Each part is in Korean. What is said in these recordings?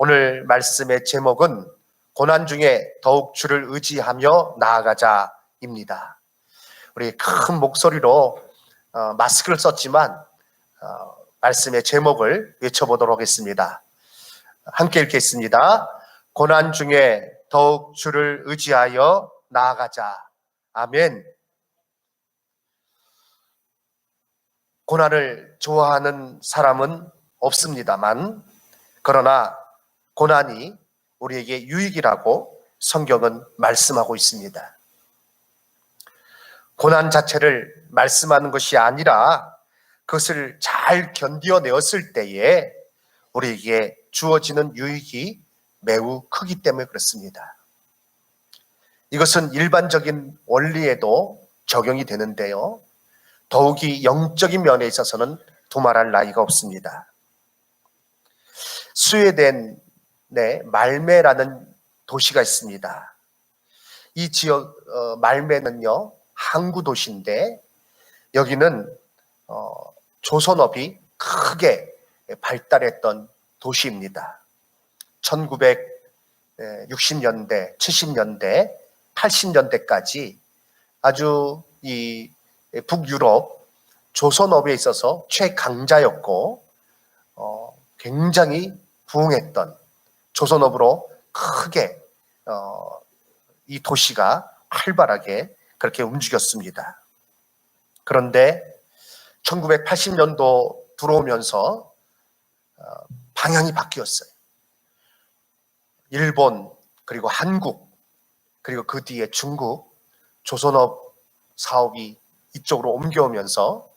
오늘 말씀의 제목은 고난 중에 더욱 주를 의지하며 나아가자입니다. 우리 큰 목소리로 마스크를 썼지만 말씀의 제목을 외쳐보도록 하겠습니다. 함께 읽겠습니다. 고난 중에 더욱 주를 의지하여 나아가자. 아멘. 고난을 좋아하는 사람은 없습니다만, 그러나 고난이 우리에게 유익이라고 성경은 말씀하고 있습니다. 고난 자체를 말씀하는 것이 아니라 그것을 잘 견뎌내었을 때에 우리에게 주어지는 유익이 매우 크기 때문에 그렇습니다. 이것은 일반적인 원리에도 적용이 되는데요. 더욱이 영적인 면에 있어서는 두말할 나위가 없습니다. 스웨덴의 말메라는 도시가 있습니다. 이 지역 말메는요, 항구 도시인데 여기는 조선업이 크게 발달했던 도시입니다. 1960년대, 70년대, 80년대까지 아주 이 북유럽 조선업에 있어서 최강자였고 굉장히 부흥했던 조선업으로 크게 이 도시가 활발하게 그렇게 움직였습니다. 그런데 1980년도 들어오면서 방향이 바뀌었어요. 일본, 그리고 한국, 그리고 그 뒤에 중국, 조선업 사업이 이쪽으로 옮겨오면서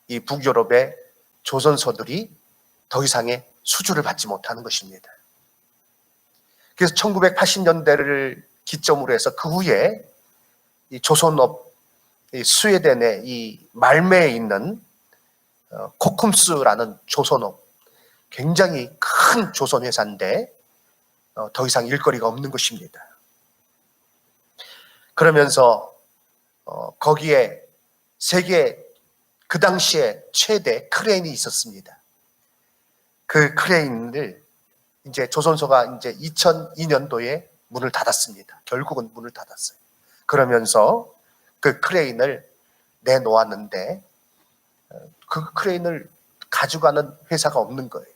이 북유럽의 조선소들이 더 이상의 수주를 받지 못하는 것입니다. 그래서 1980년대를 기점으로 해서 그 후에 이 조선업, 이 스웨덴의 이 말메에 있는 코쿰스라는 조선업, 굉장히 큰 조선회사인데 더 이상 일거리가 없는 것입니다. 그러면서 거기에 세계 그 당시에 최대 크레인이 있었습니다. 그 크레인을 이제 조선소가 이제 2002년도에 문을 닫았습니다. 결국은 문을 닫았어요. 그러면서 그 크레인을 내놓았는데 그 크레인을 가져가는 회사가 없는 거예요.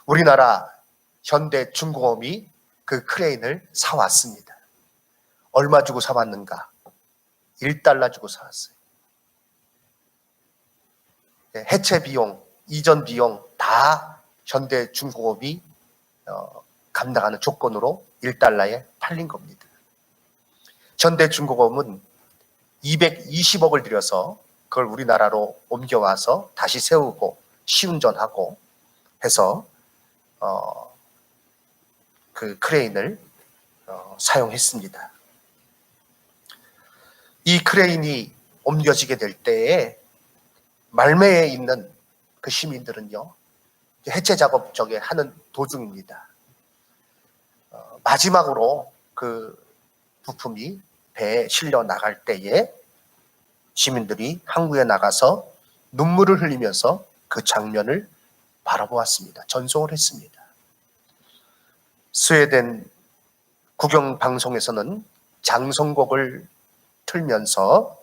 우리나라 현대중공업이 그 크레인을 사왔습니다. 얼마 주고 사왔는가? $1 주고 사왔어요. 해체 비용, 이전 비용 다 현대중공업이 감당하는 조건으로 $1에 팔린 겁니다. 현대중공업은 220억을 들여서 그걸 우리나라로 옮겨와서 다시 세우고 시운전하고 해서 그 크레인을 사용했습니다. 이 크레인이 옮겨지게 될 때에 말메에 있는 그 시민들은요, 해체 작업 쪽에 하는 도중입니다. 마지막으로 그 부품이 배에 실려 나갈 때에 시민들이 항구에 나가서 눈물을 흘리면서 그 장면을 바라보았습니다. 전송을 했습니다. 스웨덴 국영방송에서는 장성곡을 틀면서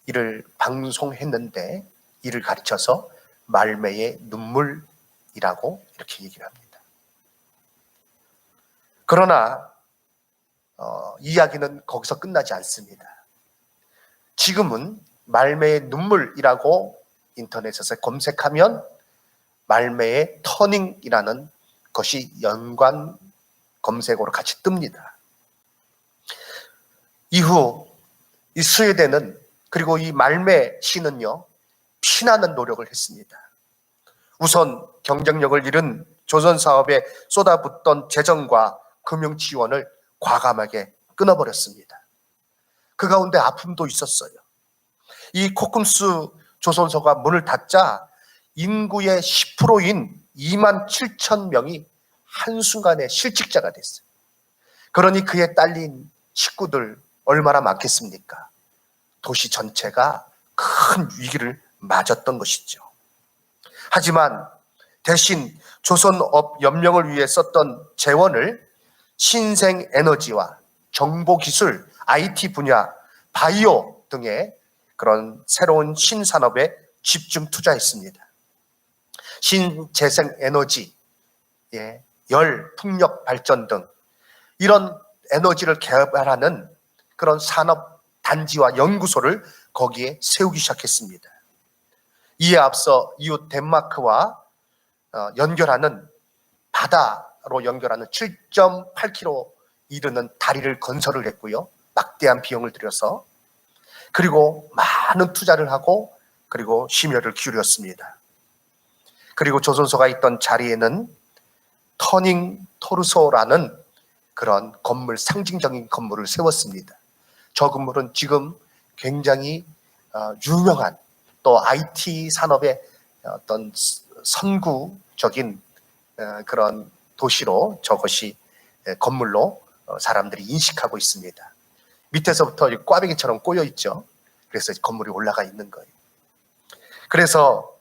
이를 방송했는데 이를 가르쳐서 말메의 눈물이라고 이렇게 얘기를 합니다. 그러나 이야기는 거기서 끝나지 않습니다. 지금은 말메의 눈물이라고 인터넷에서 검색하면 말메의 터닝이라는 것이 연관 검색어로 같이 뜹니다. 이후 이 스웨덴은, 그리고 이 말메 시는요, 피나는 노력을 했습니다. 우선 경쟁력을 잃은 조선 사업에 쏟아붓던 재정과 금융 지원을 과감하게 끊어버렸습니다. 그 가운데 아픔도 있었어요. 이 코쿰스 조선소가 문을 닫자 인구의 10%인 27,000명이 한순간에 실직자가 됐어요. 그러니 그에 딸린 식구들 얼마나 많겠습니까? 도시 전체가 큰 위기를 맞았던 것이죠. 하지만 대신 조선업 연명을 위해 썼던 재원을 신생에너지와 정보기술, IT 분야, 바이오 등의 그런 새로운 신산업에 집중 투자했습니다. 신재생에너지, 열, 풍력 발전 등 이런 에너지를 개발하는 그런 산업 단지와 연구소를 거기에 세우기 시작했습니다. 이에 앞서 이웃 덴마크와 연결하는 바다로 연결하는 7.8km 이르는 다리를 건설을 했고요. 막대한 비용을 들여서 그리고 많은 투자를 하고 그리고 심혈을 기울였습니다. 그리고 조선소가 있던 자리에는 터닝 토르소라는 그런 건물, 상징적인 건물을 세웠습니다. 저 건물은 지금 굉장히 유명한 또 IT 산업의 어떤 선구적인 그런 도시로 저것이 건물로 사람들이 인식하고 있습니다. 밑에서부터 꽈배기처럼 꼬여 있죠. 그래서 건물이 올라가 있는 거예요. 그래서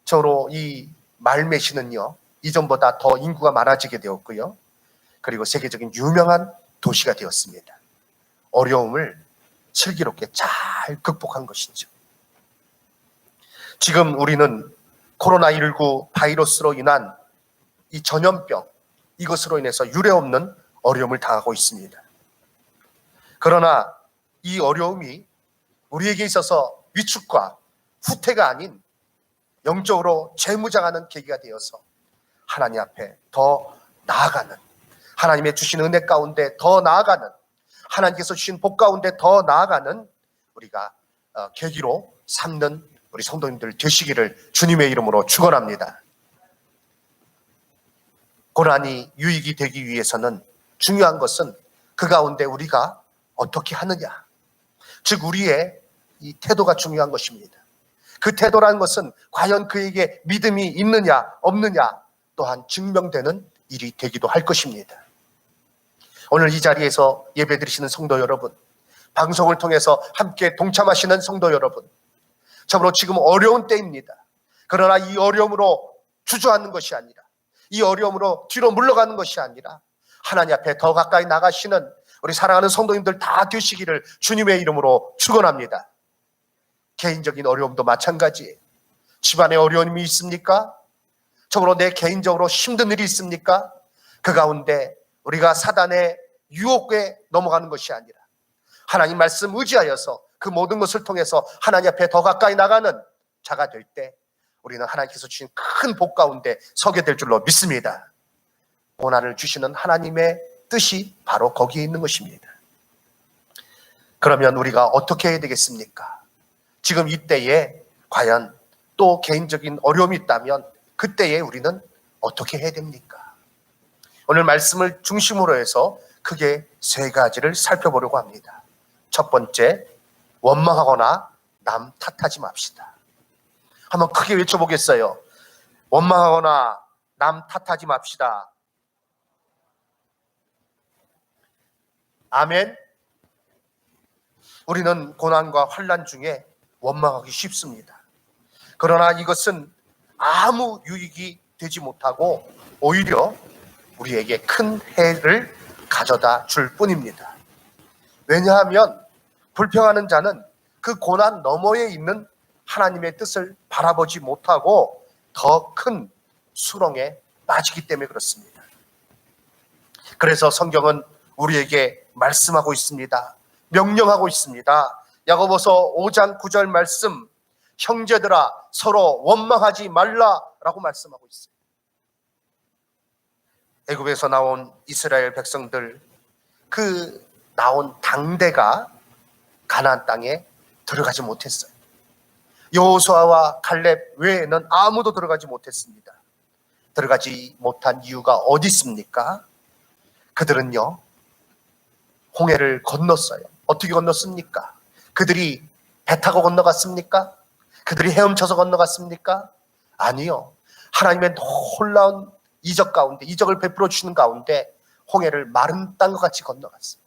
저로 이 말메시는요, 이전보다 더 인구가 많아지게 되었고요. 그리고 세계적인 유명한 도시가 되었습니다. 어려움을 슬기롭게 잘 극복한 것이죠. 지금 우리는 코로나19 바이러스로 인한 이 전염병, 이것으로 인해서 유례없는 어려움을 당하고 있습니다. 그러나 이 어려움이 우리에게 있어서 위축과 후퇴가 아닌 영적으로 재무장하는 계기가 되어서 하나님 앞에 더 나아가는, 하나님의 주신 은혜 가운데 더 나아가는, 하나님께서 주신 복 가운데 더 나아가는 우리가 계기로 삼는 우리 성도님들 되시기를 주님의 이름으로 축원합니다. 고난이 유익이 되기 위해서는 중요한 것은 그 가운데 우리가 어떻게 하느냐, 즉 우리의 이 태도가 중요한 것입니다. 그 태도라는 것은 과연 그에게 믿음이 있느냐 없느냐 또한 증명되는 일이 되기도 할 것입니다. 오늘 이 자리에서 예배드리시는 성도 여러분, 방송을 통해서 함께 동참하시는 성도 여러분, 참으로 지금 어려운 때입니다. 그러나 이 어려움으로 주저앉는 것이 아니라, 이 어려움으로 뒤로 물러가는 것이 아니라 하나님 앞에 더 가까이 나가시는 우리 사랑하는 성도님들 다 되시기를 주님의 이름으로 축원합니다. 개인적인 어려움도 마찬가지예요. 집안에 어려움이 있습니까? 참으로 내 개인적으로 힘든 일이 있습니까? 그 가운데 우리가 사단의 유혹에 넘어가는 것이 아니라 하나님 말씀 의지하여서 그 모든 것을 통해서 하나님 앞에 더 가까이 나가는 자가 될 때 우리는 하나님께서 주신 큰 복 가운데 서게 될 줄로 믿습니다. 고난을 주시는 하나님의 뜻이 바로 거기에 있는 것입니다. 그러면 우리가 어떻게 해야 되겠습니까? 지금 이때에 과연 또 개인적인 어려움이 있다면 그때에 우리는 어떻게 해야 됩니까? 오늘 말씀을 중심으로 해서 크게 세 가지를 살펴보려고 합니다. 첫 번째, 원망하거나 남 탓하지 맙시다. 한번 크게 외쳐보겠어요. 원망하거나 남 탓하지 맙시다. 아멘. 우리는 고난과 환난 중에 원망하기 쉽습니다. 그러나 이것은 아무 유익이 되지 못하고 오히려 우리에게 큰 해를 가져다 줄 뿐입니다. 왜냐하면 불평하는 자는 그 고난 너머에 있는 하나님의 뜻을 바라보지 못하고 더 큰 수렁에 빠지기 때문에 그렇습니다. 그래서 성경은 우리에게 말씀하고 있습니다. 명령하고 있습니다. 야고보서 5장 9절 말씀, 형제들아 서로 원망하지 말라라고 말씀하고 있어요. 애굽에서 나온 이스라엘 백성들, 그 나온 당대가 가나안 땅에 들어가지 못했어요. 여호수아와 갈렙 외에는 아무도 들어가지 못했습니다. 들어가지 못한 이유가 어디 있습니까? 그들은요, 홍해를 건넜어요. 어떻게 건넜습니까? 그들이 배 타고 건너갔습니까? 그들이 헤엄쳐서 건너갔습니까? 아니요. 하나님의 놀라운 이적 가운데, 이적을 베풀어 주시는 가운데 홍해를 마른 땅과 같이 건너갔어요.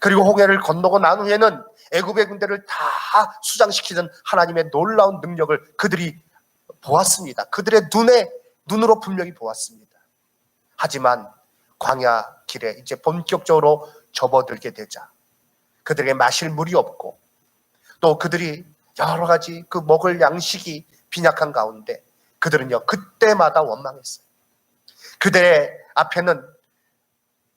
그리고 홍해를 건너고 난 후에는 애굽의 군대를 다 수장시키는 하나님의 놀라운 능력을 그들이 보았습니다. 그들의 눈으로 분명히 보았습니다. 하지만 광야 길에 이제 본격적으로 접어들게 되자 그들에게 마실 물이 없고 또 그들이 여러 가지 그 먹을 양식이 빈약한 가운데 그들은요 그때마다 원망했어요. 그들의 앞에는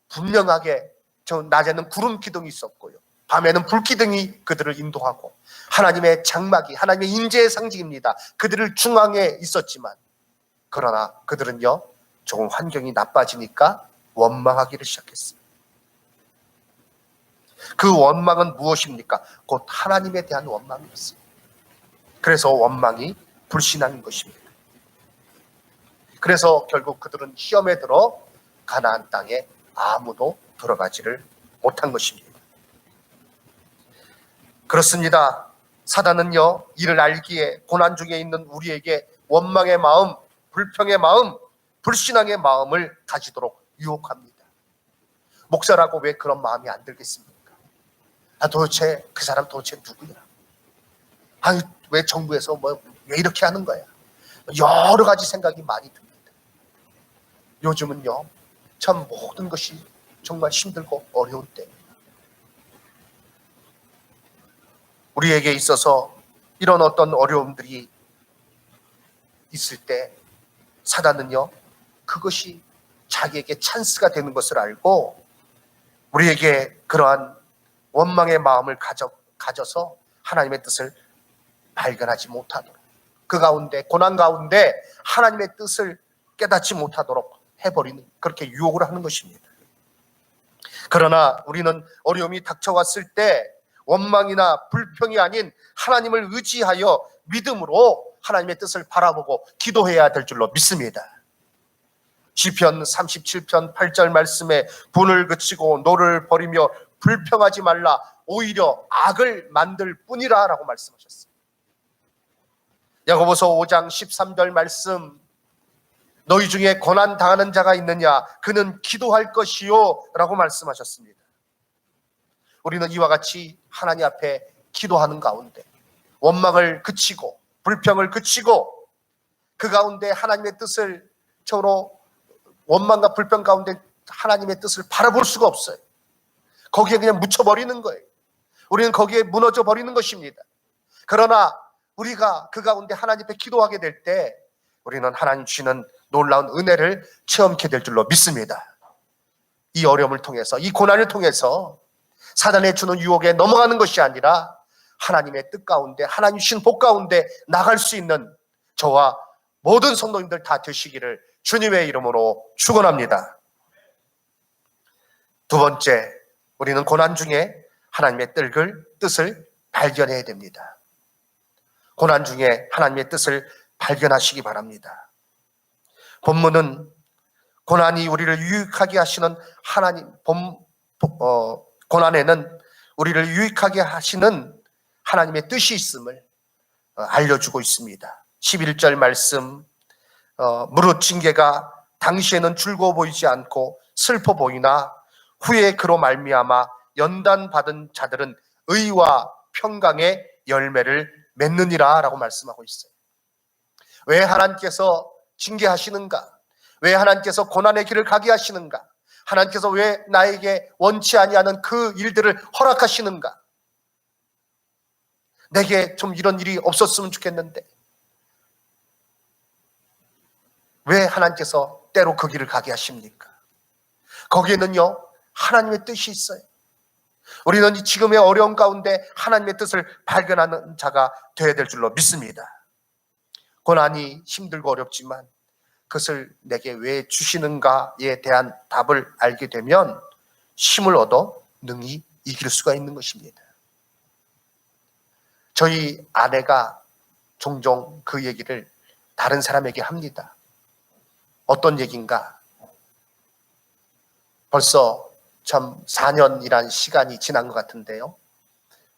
분명하게 저 낮에는 구름 기둥이 있었고요, 밤에는 불 기둥이 그들을 인도하고 하나님의 장막이 하나님의 인재의 상징입니다. 그들을 중앙에 있었지만 그러나 그들은요 조금 환경이 나빠지니까 원망하기를 시작했어요. 그 원망은 무엇입니까? 곧 하나님에 대한 원망이었어요. 그래서 원망이 불신앙인 것입니다. 그래서 결국 그들은 시험에 들어 가나안 땅에 아무도 들어가지를 못한 것입니다. 그렇습니다. 사단은요 이를 알기에 고난 중에 있는 우리에게 원망의 마음, 불평의 마음, 불신앙의 마음을 가지도록 유혹합니다. 목사라고 왜 그런 마음이 안 들겠습니까? 도대체 그 사람 도대체 누구야? 왜 정부에서 왜 이렇게 하는 거야? 여러 가지 생각이 많이 듭니다. 요즘은요 참 모든 것이 정말 힘들고 어려울 때 우리에게 있어서 이런 어떤 어려움들이 있을 때 사단은요 그것이 자기에게 찬스가 되는 것을 알고 우리에게 그러한 원망의 마음을 가져서 하나님의 뜻을 발견하지 못하도록, 그 가운데 고난 가운데 하나님의 뜻을 깨닫지 못하도록 해버리는, 그렇게 유혹을 하는 것입니다. 그러나 우리는 어려움이 닥쳐왔을 때 원망이나 불평이 아닌 하나님을 의지하여 믿음으로 하나님의 뜻을 바라보고 기도해야 될 줄로 믿습니다. 시편 37편 8절 말씀에 분을 그치고 노를 버리며 불평하지 말라, 오히려 악을 만들 뿐이라 라고 말씀하셨습니다. 야고보서 5장 13절 말씀, 너희 중에 고난 당하는 자가 있느냐, 그는 기도할 것이요 라고 말씀하셨습니다. 우리는 이와 같이 하나님 앞에 기도하는 가운데 원망을 그치고 불평을 그치고 그 가운데 하나님의 뜻을, 저로 원망과 불평 가운데 하나님의 뜻을 바라볼 수가 없어요. 거기에 그냥 묻혀버리는 거예요. 우리는 거기에 무너져 버리는 것입니다. 그러나 우리가 그 가운데 하나님 앞에 기도하게 될 때 우리는 하나님 주시는 놀라운 은혜를 체험하게 될 줄로 믿습니다. 이 어려움을 통해서, 이 고난을 통해서 사단의 주는 유혹에 넘어가는 것이 아니라 하나님의 뜻 가운데, 하나님 주신 복 가운데 나갈 수 있는 저와 모든 성도님들 다 되시기를 주님의 이름으로 축원합니다. 두 번째, 우리는 고난 중에 하나님의 뜻을 발견해야 됩니다. 고난 중에 하나님의 뜻을 발견하시기 바랍니다. 본문은 고난이 우리를 유익하게 하시는 고난에는 우리를 유익하게 하시는 하나님의 뜻이 있음을 알려주고 있습니다. 11절 말씀, 무릇 징계가 당시에는 즐거워 보이지 않고 슬퍼 보이나 후에 그로 말미암아 연단받은 자들은 의와 평강의 열매를 맺느니라 라고 말씀하고 있어요. 왜 하나님께서 징계하시는가? 왜 하나님께서 고난의 길을 가게 하시는가? 하나님께서 왜 나에게 원치 아니하는 그 일들을 허락하시는가? 내게 좀 이런 일이 없었으면 좋겠는데 왜 하나님께서 때로 그 길을 가게 하십니까? 거기에는요 하나님의 뜻이 있어요. 우리는 지금의 어려움 가운데 하나님의 뜻을 발견하는 자가 되어야 될 줄로 믿습니다. 고난이 힘들고 어렵지만 그것을 내게 왜 주시는가에 대한 답을 알게 되면 힘을 얻어 능히 이길 수가 있는 것입니다. 저희 아내가 종종 그 얘기를 다른 사람에게 합니다. 어떤 얘기인가? 벌써 참 4년이란 시간이 지난 것 같은데요,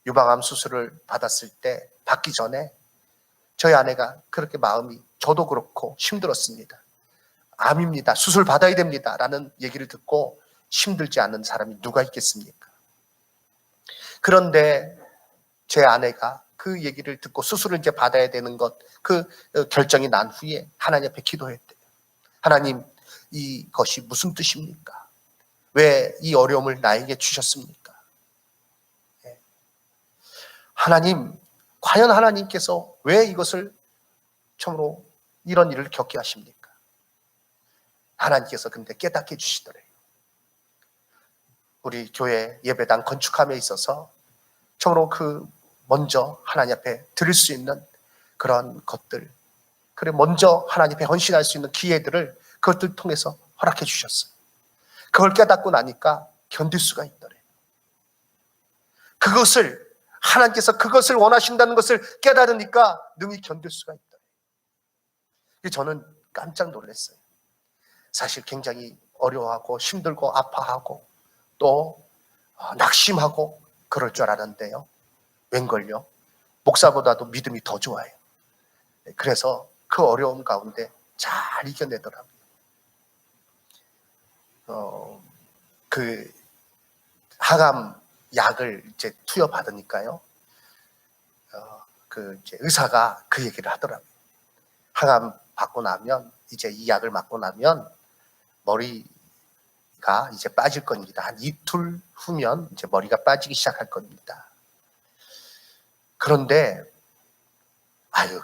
유방암 수술을 받았을 때, 받기 전에 저희 아내가 그렇게 마음이, 저도 그렇고 힘들었습니다. 암입니다, 수술 받아야 됩니다 라는 얘기를 듣고 힘들지 않은 사람이 누가 있겠습니까? 그런데 제 아내가 그 얘기를 듣고 수술을 이제 받아야 되는 것, 그 결정이 난 후에 하나님 앞에 기도했대요. 하나님, 이것이 무슨 뜻입니까? 왜 이 어려움을 나에게 주셨습니까? 하나님, 과연 하나님께서 왜 이것을 처음으로 이런 일을 겪게 하십니까? 하나님께서 근데 깨닫게 해주시더래요. 우리 교회 예배당 건축함에 있어서 처음으로 먼저 하나님 앞에 드릴 수 있는 그런 것들, 그래 먼저 하나님 앞에 헌신할 수 있는 기회들을 그것들 통해서 허락해 주셨어요. 그걸 깨닫고 나니까 견딜 수가 있더래요. 하나님께서 그것을 원하신다는 것을 깨달으니까 능히 견딜 수가 있더래요. 저는 깜짝 놀랐어요. 사실 굉장히 어려워하고 힘들고 아파하고 또 낙심하고 그럴 줄 알았는데요. 웬걸요? 목사보다도 믿음이 더 좋아요. 그래서 그 어려움 가운데 잘 이겨내더라고요. 그 항암 약을 이제 투여받으니까요. 이제 의사가 그 얘기를 하더라고요. 항암 받고 나면 이제 이 약을 맞고 나면 머리가 이제 빠질 겁니다. 한 이틀 후면 이제 머리가 빠지기 시작할 겁니다. 그런데 아유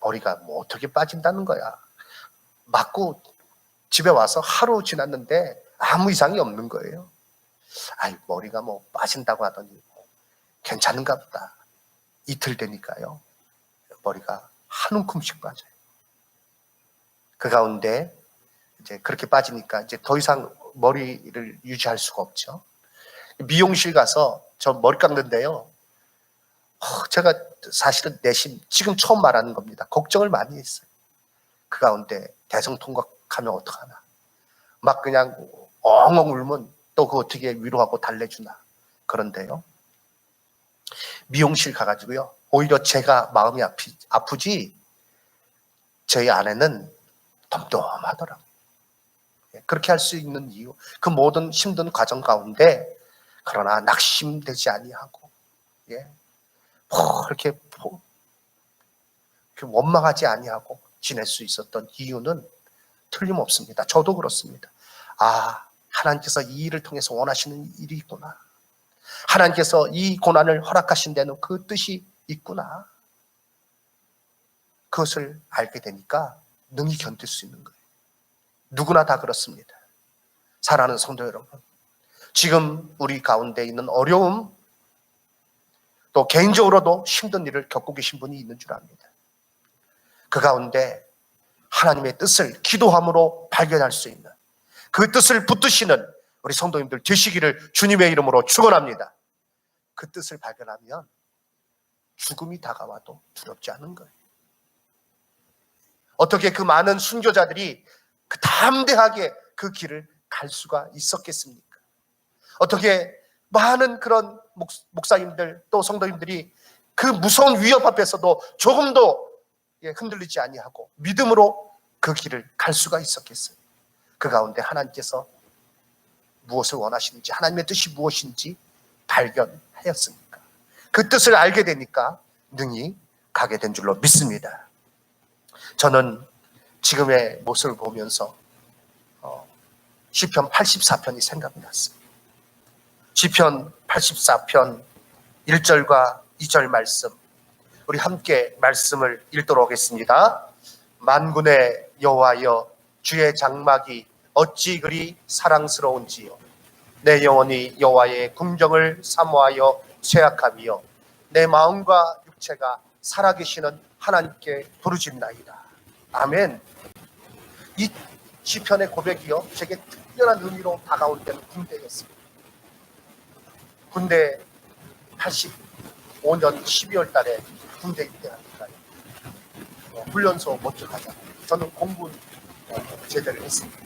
머리가 뭐 어떻게 빠진다는 거야. 맞고 집에 와서 하루 지났는데 아무 이상이 없는 거예요. 머리가 뭐 빠진다고 하더니 괜찮은가 보다. 이틀 되니까요. 머리가 한 움큼씩 빠져요. 그 가운데 이제 그렇게 빠지니까 이제 더 이상 머리를 유지할 수가 없죠. 미용실 가서 저 머리 깎는데요. 제가 사실은 내심 지금 처음 말하는 겁니다. 걱정을 많이 했어요. 그 가운데 대성통곡하면 어떡하나. 막 그냥 엉엉 울면 또 그 어떻게 위로하고 달래주나. 그런데요. 미용실 가가지고요. 오히려 제가 마음이 아프지 저희 아내는 덤덤하더라고요. 그렇게 할 수 있는 이유, 그 모든 힘든 과정 가운데 그러나 낙심되지 아니하고 이렇게 원망하지 아니하고 지낼 수 있었던 이유는 틀림없습니다. 저도 그렇습니다. 하나님께서 이 일을 통해서 원하시는 일이 있구나. 하나님께서 이 고난을 허락하신 데는 그 뜻이 있구나. 그것을 알게 되니까 능히 견딜 수 있는 거예요. 누구나 다 그렇습니다. 사랑하는 성도 여러분, 지금 우리 가운데 있는 어려움, 또 개인적으로도 힘든 일을 겪고 계신 분이 있는 줄 압니다. 그 가운데 하나님의 뜻을 기도함으로 발견할 수 있는, 그 뜻을 붙드시는 우리 성도님들 되시기를 주님의 이름으로 축원합니다. 그 뜻을 발견하면 죽음이 다가와도 두렵지 않은 거예요. 어떻게 그 많은 순교자들이 그 담대하게 그 길을 갈 수가 있었겠습니까? 어떻게 많은 그런 목사님들 또 성도님들이 그 무서운 위협 앞에서도 조금도 흔들리지 아니하고 믿음으로 그 길을 갈 수가 있었겠어요? 그 가운데 하나님께서 무엇을 원하시는지, 하나님의 뜻이 무엇인지 발견하였습니까? 그 뜻을 알게 되니까 능히 가게 된 줄로 믿습니다. 저는 지금의 모습을 보면서 시편 84편이 생각이 났습니다. 시편 84편 1절과 2절 말씀, 우리 함께 말씀을 읽도록 하겠습니다. 만군의 여호와여, 주의 장막이 어찌 그리 사랑스러운지요. 내 영혼이 여호와의 궁정을 사모하여 쇠약하며 내 마음과 육체가 살아계시는 하나님께 부르짖나이다. 아멘. 이 시편의 고백이요, 제게 특별한 의미로 다가올 때는 군대였습니다. 군대 85년 12월 달에 군대 입대하니까요. 훈련소 먼저 가잖아요. 저는 공군 제대를 했습니다.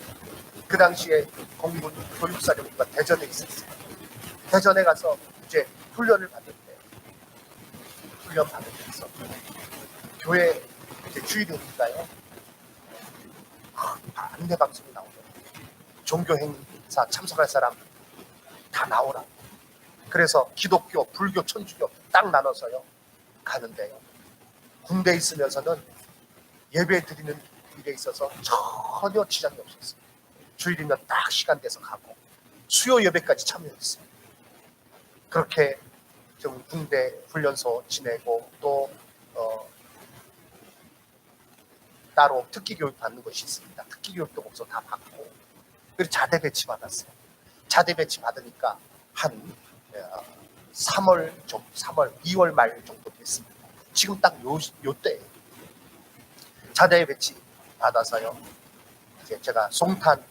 그 당시에 공군 교육사령부가 대전에 있었어요. 대전에 가서 이제 훈련을 받는데, 훈련 받으면서 교회 이제 주일이니까요. 안내 방송이 나오더라고요. 종교 행사 참석할 사람 다 나오라고. 그래서 기독교, 불교, 천주교 딱 나눠서요 가는데요. 군대에 있으면서는 예배 드리는 일에 있어서 전혀 지장이 없었어요. 주일이면 딱 시간 돼서 가고 수요 예배까지 참여했어요. 그렇게 좀 군대 훈련소 지내고 또 따로 특기 교육 받는 것이 있습니다. 특기 교육도 거기서 다 받고 그리고 자대 배치 받았어요. 자대 배치 받으니까 한 2월 말 정도 됐습니다. 지금 딱 요때 자대 배치 받아서요. 이제 제가 송탄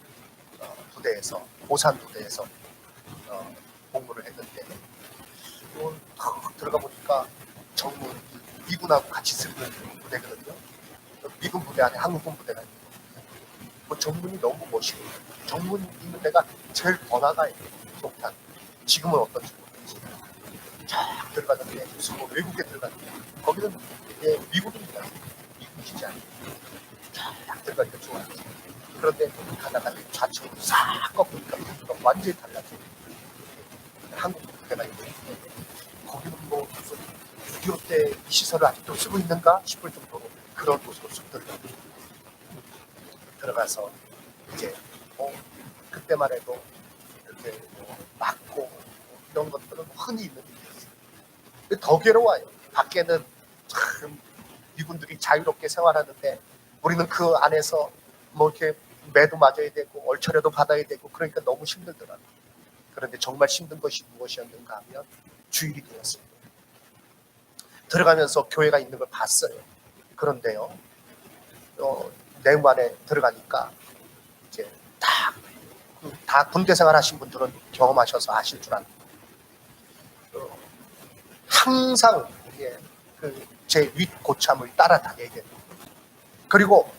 부대에서 오산 부대에서 복무를 했는데 탁 들어가 보니까 정문 미군하고 같이 쓰는 부대거든요. 미군 부대 안에 한국군 부대가 있는 거. 정문이 너무 멋있고 정문 있는 데가 제일 번화가예요. 송탄. 지금은 어떤지 모르겠지만 쫙 들어가는데 무슨 외국에 들어가는데 거기는 미국입니다. 미국이지 않아요. 쫙 들어가니까 좋아요. 그런데 가다가 좌측으로 싹 꺾으니까 완전히 달라져요. 한국 부대가 있는데 거기는 뭐 무슨 6.25 때 이 시설을 아직도 쓰고 있는가 싶을 정도로 그런 곳으로 쑥 들어가서 이제 그때만 해도 이렇게 맞고 이런 것들은 흔히 있는 일이었어요. 더 괴로워요. 밖에는 참 미군들이 자유롭게 생활하는데 우리는 그 안에서 뭐 이렇게 매도 맞아야 되고 얼차려도 받아야 되고 그러니까 너무 힘들더라고요. 그런데 정말 힘든 것이 무엇이었는가 하면 주일이 되었습니다. 들어가면서 교회가 있는 걸 봤어요. 그런데요, 내부 안에 들어가니까 이제 다 군대 생활 하신 분들은 경험하셔서 아실 줄 압니다. 항상 제 윗고참을 따라다녀야 됩니다. 그리고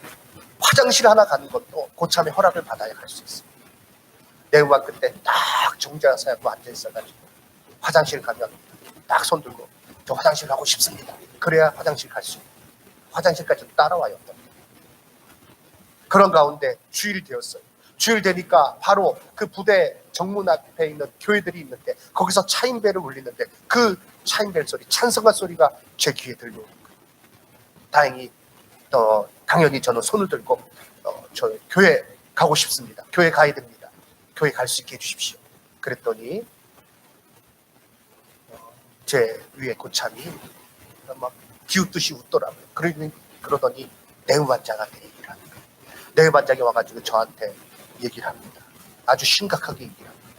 화장실 하나 가는 것도 고참의 허락을 받아야 갈 수 있습니다. 내부관 그때 딱 정자사하고 앉아있어가지고 화장실 가면 딱 손 들고 저 화장실 가고 싶습니다. 그래야 화장실 갈 수 있고 화장실까지 따라와요. 그런 가운데 주일 되었어요. 주일 되니까 바로 그 부대 정문 앞에 있는 교회들이 있는데 거기서 차인벨을 울리는데 그 차인벨 소리, 찬성가 소리가 제 귀에 들려오는 거예요. 다행히 당연히 저는 손을 들고 저 교회 가고 싶습니다. 교회 가야 됩니다. 교회 갈 수 있게 해주십시오. 그랬더니 제 위에 고참이 막 기웃듯이 웃더라고요. 그러더니 내후반장한테 얘기를 하는 거예요. 내후반장이 와가지고 저한테 얘기를 합니다. 아주 심각하게 얘기를 합니다.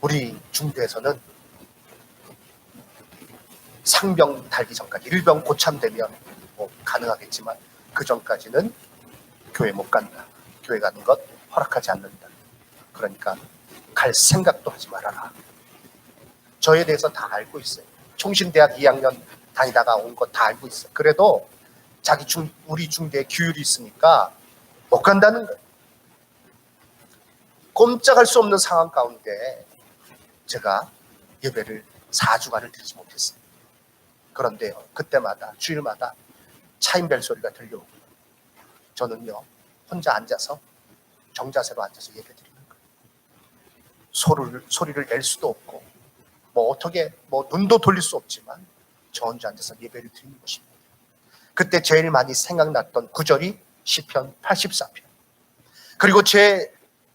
우리 중대에서는 상병 달기 전까지 일병 고참 되면 뭐 가능하겠지만 그 전까지는 교회 못 간다. 교회 가는 것 허락하지 않는다. 그러니까 갈 생각도 하지 말아라. 저에 대해서 다 알고 있어요. 총신대학 2학년 다니다가 온 거 다 알고 있어요. 그래도 우리 중대에 규율이 있으니까 못 간다는 거예요. 꼼짝할 수 없는 상황 가운데 제가 예배를 4주간을 드리지 못했어요. 그런데요, 그때마다 주일마다 차인벨 소리가 들려오고 저는요 혼자 앉아서 정자세로 앉아서 예배 드리는 거예요. 소리를 낼 수도 없고 어떻게 눈도 돌릴 수 없지만 저 혼자 앉아서 예배를 드리는 것입니다. 그때 제일 많이 생각났던 구절이 시편 84편. 그리고 제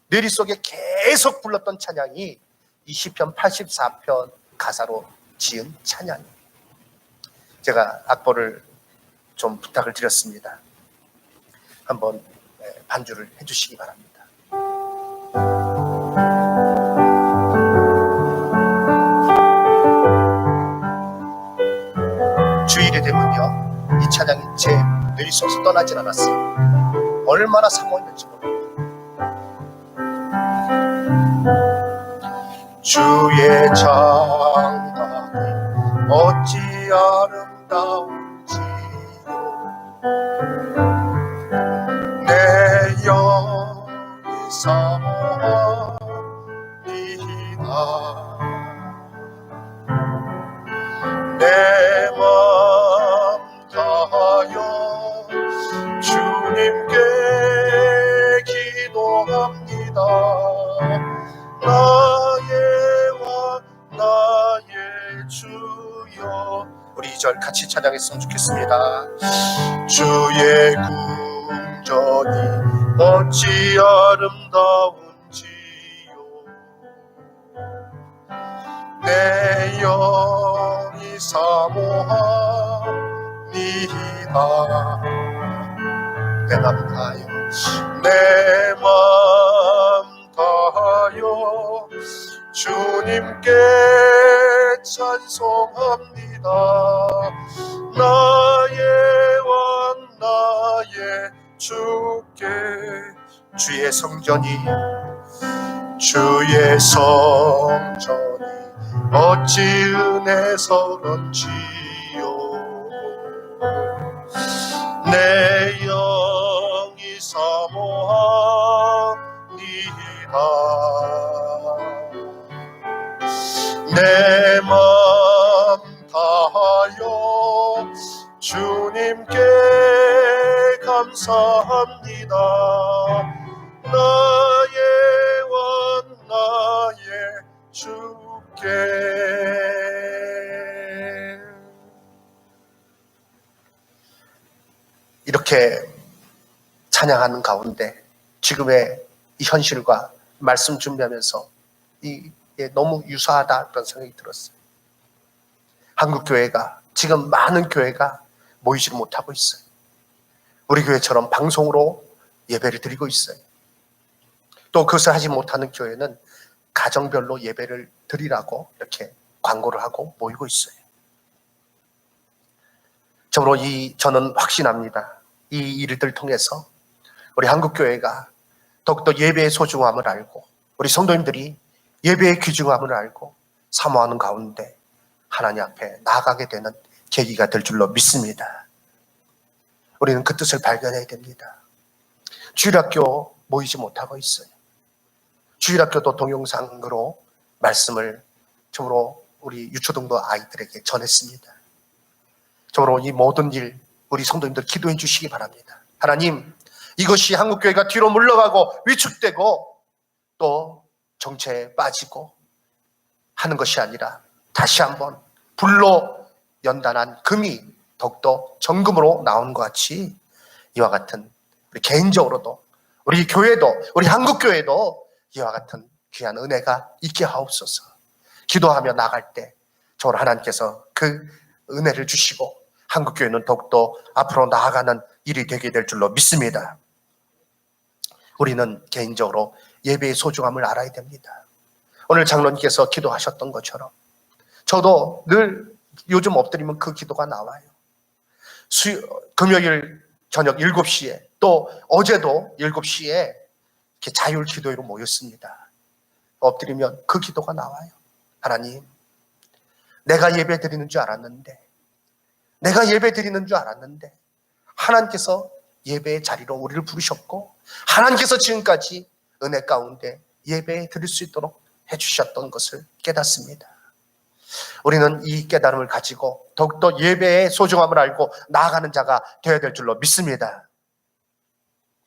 뇌리 속에 계속 불렀던 찬양이 이 시편 84편 가사로 지은 찬양이에요. 제가 악보를 좀 부탁을 드렸습니다. 한번 반주를 해주시기 바랍니다. 주일이 되면요 이 찬양이 제 뇌리 속에서 떠나질 않았어요. 얼마나 사모했는지 몰라요. 주의 장단이 어찌 아름다운지요. 내 영이 사모하니이다. 내 맘 다하여 주님께 기도합니다. 나의 왕 나의 주여. 우리 2절 같이 찬양했으면 좋겠습니다. 주의 어찌 아름다운지요. 내 영이 사모하니이다. 내 맘 다하여, 내 맘 다하여 주님께 찬송합니다. 나의 왕 나의 주께. 주의 성전이 어찌 은혜스런지요. 내 영이 사모하니이다. 내 맘 다하여 주님께 감사합니다. 나의 왕 나의 주께. 이렇게 찬양하는 가운데 지금의 이 현실과 말씀 준비하면서 너무 유사하다 그런 생각이 들었어요. 한국교회가 지금 많은 교회가 모이지 못하고 있어요. 우리 교회처럼 방송으로 예배를 드리고 있어요. 또 그것을 하지 못하는 교회는 가정별로 예배를 드리라고 이렇게 광고를 하고 모이고 있어요. 저는 확신합니다. 이 일들을 통해서 우리 한국교회가 더욱더 예배의 소중함을 알고 우리 성도님들이 예배의 귀중함을 알고 사모하는 가운데 하나님 앞에 나아가게 되는 계기가 될 줄로 믿습니다. 우리는 그 뜻을 발견해야 됩니다. 주일학교 모이지 못하고 있어요. 주일학교도 동영상으로 말씀을 저로 우리 유초등도 아이들에게 전했습니다. 저로 이 모든 일 우리 성도님들 기도해 주시기 바랍니다. 하나님, 이것이 한국교회가 뒤로 물러가고 위축되고 또 정체에 빠지고 하는 것이 아니라 다시 한번 불로 연단한 금이 더욱더 정금으로 나오는 것 같이 이와 같은 우리 개인적으로도 우리 교회도 우리 한국교회도 이와 같은 귀한 은혜가 있게 하옵소서. 기도하며 나갈 때 저를 하나님께서 그 은혜를 주시고 한국교회는 더욱더 앞으로 나아가는 일이 되게 될 줄로 믿습니다. 우리는 개인적으로 예배의 소중함을 알아야 됩니다. 오늘 장로님께서 기도하셨던 것처럼 저도 늘 요즘 엎드리면 그 기도가 나와요. 금요일 저녁 7시에 또 어제도 7시에 이렇게 자율 기도회로 모였습니다. 엎드리면 그 기도가 나와요. 하나님, 내가 예배 드리는 줄 알았는데 하나님께서 예배의 자리로 우리를 부르셨고 하나님께서 지금까지 은혜 가운데 예배 드릴 수 있도록 해주셨던 것을 깨닫습니다. 우리는 이 깨달음을 가지고 더욱더 예배의 소중함을 알고 나아가는 자가 되어야 될 줄로 믿습니다.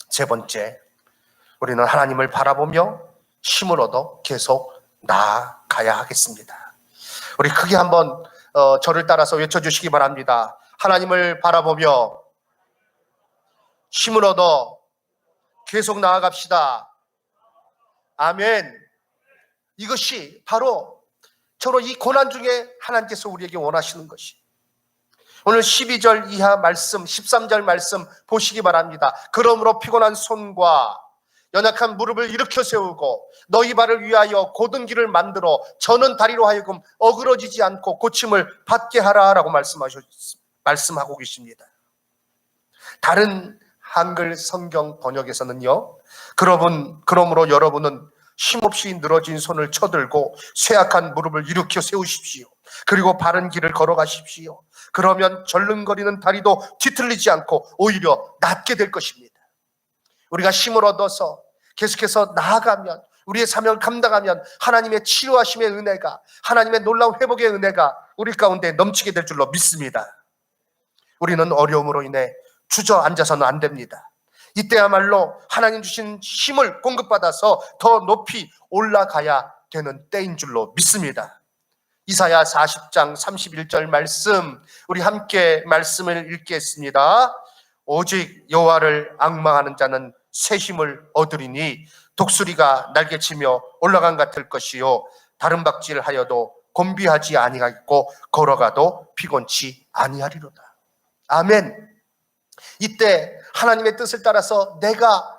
세 번째, 우리는 하나님을 바라보며 힘을 얻어 계속 나아가야 하겠습니다. 우리 크게 한번 저를 따라서 외쳐주시기 바랍니다. 하나님을 바라보며 힘을 얻어 계속 나아갑시다. 아멘. 이것이 바로 저로 이 고난 중에 하나님께서 우리에게 원하시는 것이. 오늘 12절 이하 말씀, 13절 말씀 보시기 바랍니다. 그러므로 피곤한 손과 연약한 무릎을 일으켜 세우고 너희 발을 위하여 곧은 길을 만들어 저는 다리로 하여금 어그러지지 않고 고침을 받게 하라라고 말씀하고 계십니다. 다른 한글 성경 번역에서는요, 그러므로 여러분은 힘없이 늘어진 손을 쳐들고 쇠약한 무릎을 일으켜 세우십시오. 그리고 바른 길을 걸어가십시오. 그러면 절름거리는 다리도 뒤틀리지 않고 오히려 낫게 될 것입니다. 우리가 힘을 얻어서 계속해서 나아가면, 우리의 사명을 감당하면 하나님의 치료하심의 은혜가, 하나님의 놀라운 회복의 은혜가 우리 가운데 넘치게 될 줄로 믿습니다. 우리는 어려움으로 인해 주저앉아서는 안 됩니다. 이때야말로 하나님 주신 힘을 공급받아서 더 높이 올라가야 되는 때인 줄로 믿습니다. 이사야 40장 31절 말씀, 우리 함께 말씀을 읽겠습니다. 오직 여호와를 앙망하는 자는 새 힘을 얻으리니 독수리가 날개치며 올라간 같을 것이요 다른 박질하여도 곤비하지 아니하겠고 걸어가도 피곤치 아니하리로다. 아멘. 이때 하나님의 뜻을 따라서 내가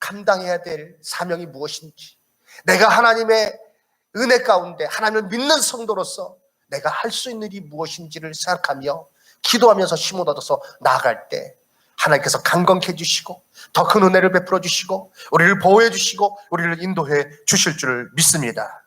감당해야 될 사명이 무엇인지, 내가 하나님의 은혜 가운데 하나님을 믿는 성도로서 내가 할 수 있는 일이 무엇인지를 생각하며 기도하면서 힘을 얻어서 나아갈 때 하나님께서 강건케 해주시고 더 큰 은혜를 베풀어 주시고 우리를 보호해 주시고 우리를 인도해 주실 줄 믿습니다.